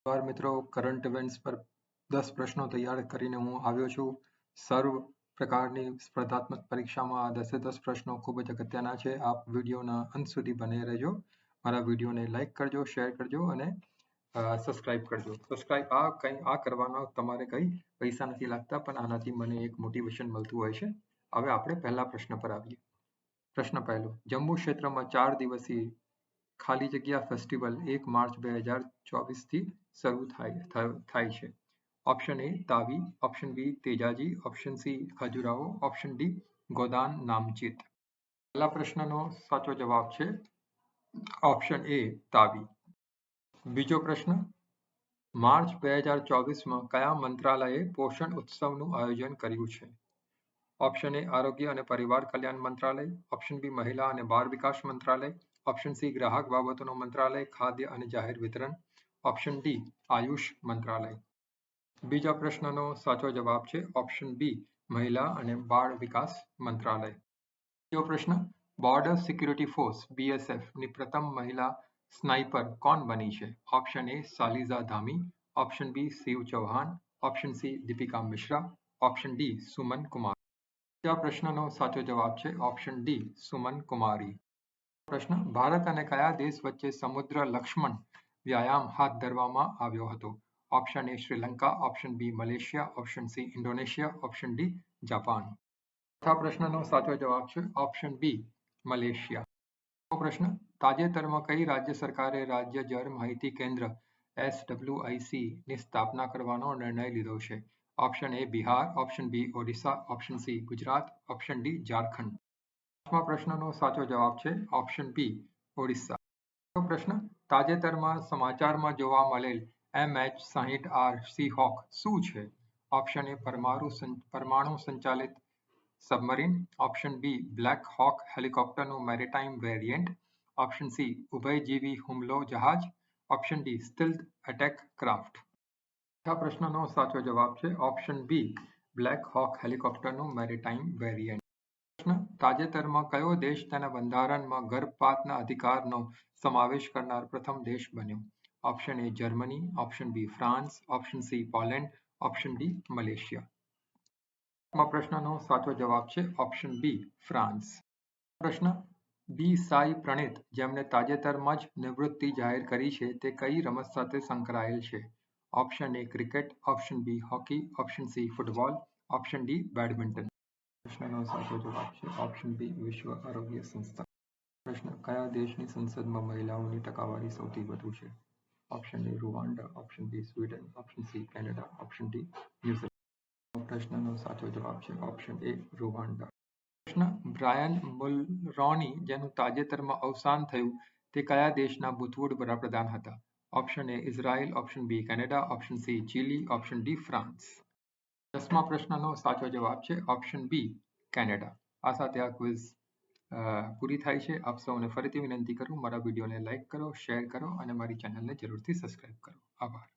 નમસ્કાર મિત્રો, current events પર 10 પ્રશ્નો તૈયાર કરીને હું આવ્યો છું. સર્વ પ્રકારની સ્પર્ધાત્મક પરીક્ષામાં આ 10 પ્રશ્નો ખૂબ જ અગત્યના છે. આપ વિડીયોના અંત સુધી બને રહેજો. મારા વિડીયોને લાઈક કરજો, શેર કરજો અને સબસ્ક્રાઇબ કરજો. આ કરવાનો તમારે કંઈ પૈસા નથી લાગતા, પણ આનાથી મને એક મોટિવેશન મળતું હોય છે. હવે આપણે પહેલા પ્રશ્ન પર આવીએ. પ્રશ્ન પહેલો, જમ્મુ ક્ષેત્રમાં 4 દિવસીય ખાલી જગ્યા ફેસ્ટિવલ 1 માર્ચ 2024થી શરૂ થાય છે. Option A Tawi, option B Tejaji, option C Khajuraho, option D Godan નામચિત. પહેલા પ્રશ્નનો સાચો જવાબ છે ઓપ્શન એ તાવી. બીજો પ્રશ્ન, માર્ચ 2024માં કયા મંત્રાલયે પોષણ ઉત્સવનું આયોજન કર્યું છે? ઓપ્શન એ આરોગ્ય અને પરિવાર કલ્યાણ મંત્રાલય, ઓપ્શન બી મહિલા અને બાળ વિકાસ મંત્રાલય, ઓપ્શન સી ગ્રાહક બાબતોનું મંત્રાલય, ખાદ્ય અને જાહેર વિતરણ, ઓપ્શન ડી આયુષ મંત્રાલય. બીજા પ્રશ્નનો સાચો જવાબ છે ઓપ્શન બી મહિલા અને બાળ વિકાસ મંત્રાલય. બીજો પ્રશ્ન, બોર્ડર સિક્યુરિટી ફોર્સ BSF ની પ્રથમ મહિલા સ્નાઇપર કોણ બની છે? Option A Saliza Dhami, option B Shiv Chauhan, option C Deepika Mishra, option D Suman Kumar. બીજા પ્રશ્નનો સાચો જવાબ છે ઓપ્શન ડી સુમન કુમારી. પ્રશ્ન, ભારત અને કયા દેશ વચ્ચે સમુદ્ર લક્ષ્મણ વ્યાયામ હાથ ધરવામાં આવ્યો હતો? Option A Sri Lanka, option B Malaysia, option C Indonesia, option D Japan. ચોથા પ્રશ્નનો સાચો જવાબ છે ઓપ્શન બી મલેશિયા. પ્રશ્ન, તાજેતરમાં કઈ રાજ્ય સરકારે રાજ્ય જળ માહિતી કેન્દ્ર SWIC ની સ્થાપના કરવાનો નિર્ણય લીધો છે? Option A Bihar, option B Odisha, option C Gujarat, option D Jharkhand. પાંચમા પ્રશ્નનો સાચો જવાબ છે ઓપ્શન બી ઓડિશા. પ્રશ્ન, તાજેતરમાં સમાચારમાં જોવા મળેલ MH-60R સીહોક શું છે? ઓપ્શન એ પરમાણુ સંચાલિત submarine, option B Black Hawk હેલિકોપ્ટરનું મેરીટાઈમ વેરિયન્ટ, ઓપ્શન સી ઉભયજીવી હુમલો જહાજ, option D stealth attack craft. આ પ્રશ્નનો સાચો જવાબ છે ઓપ્શન બી બ્લેક હોક હેલિકોપ્ટરનું મેરીટાઈમ વેરિયન્ટ. પ્રશ્ન, તાજેતરમાં કયો દેશ તેના બંધારણમાં ગર્ભપાતના અધિકારનો સમાવેશ કરનાર પ્રથમ દેશ બન્યો? Option A Germany, option B France, option C Poland, option D Malaysia. પ્રશ્નનો સાચો જવાબ છે ઓપ્શન બી ફ્રાન્સ. પ્રશ્ન, બી સાઈ પ્રણીત જેમને તાજેતરમાં જ નિવૃત્તિ જાહેર કરી છે તે કઈ રમત સાથે સંકળાયેલ છે? Option A cricket, option B hockey, option C football, option D badminton. પ્રશ્નનો સાચો જવાબ છે ઓપ્શન બી વિશ્વ આરોગ્ય સંસ્થા. પ્રશ્ન, કયા દેશની સંસદમાં મહિલાઓની ટકાવારી સૌથી વધુ છે? Option A Rwanda, option B Sweden, option C Canada, option D New Zealand. પ્રશ્નનો સાચો જવાબ છે ઓપ્શન એ રૂવાન્ડા. પ્રશ્ન, બ્રાયન મુલરોની જેનું તાજેતરમાં અવસાન થયું તે કયા દેશના ભૂતપૂર્વ વડાપ્રધાન હતા? Option A Israel, option B Canada, option C Chile, option D France. 10મા પ્રશ્નનો સાચો જવાબ છે ઓપ્શન બી કેનેડા. આ સાથે આ ક્વિઝ પૂરી થાય છે. આપ સૌને ફરીથી વિનંતી કરું, મારા વિડીયોને લાઈક કરો, શેર કરો અને મારી ચેનલને જરૂરથી સબસ્ક્રાઇબ કરો. આભાર.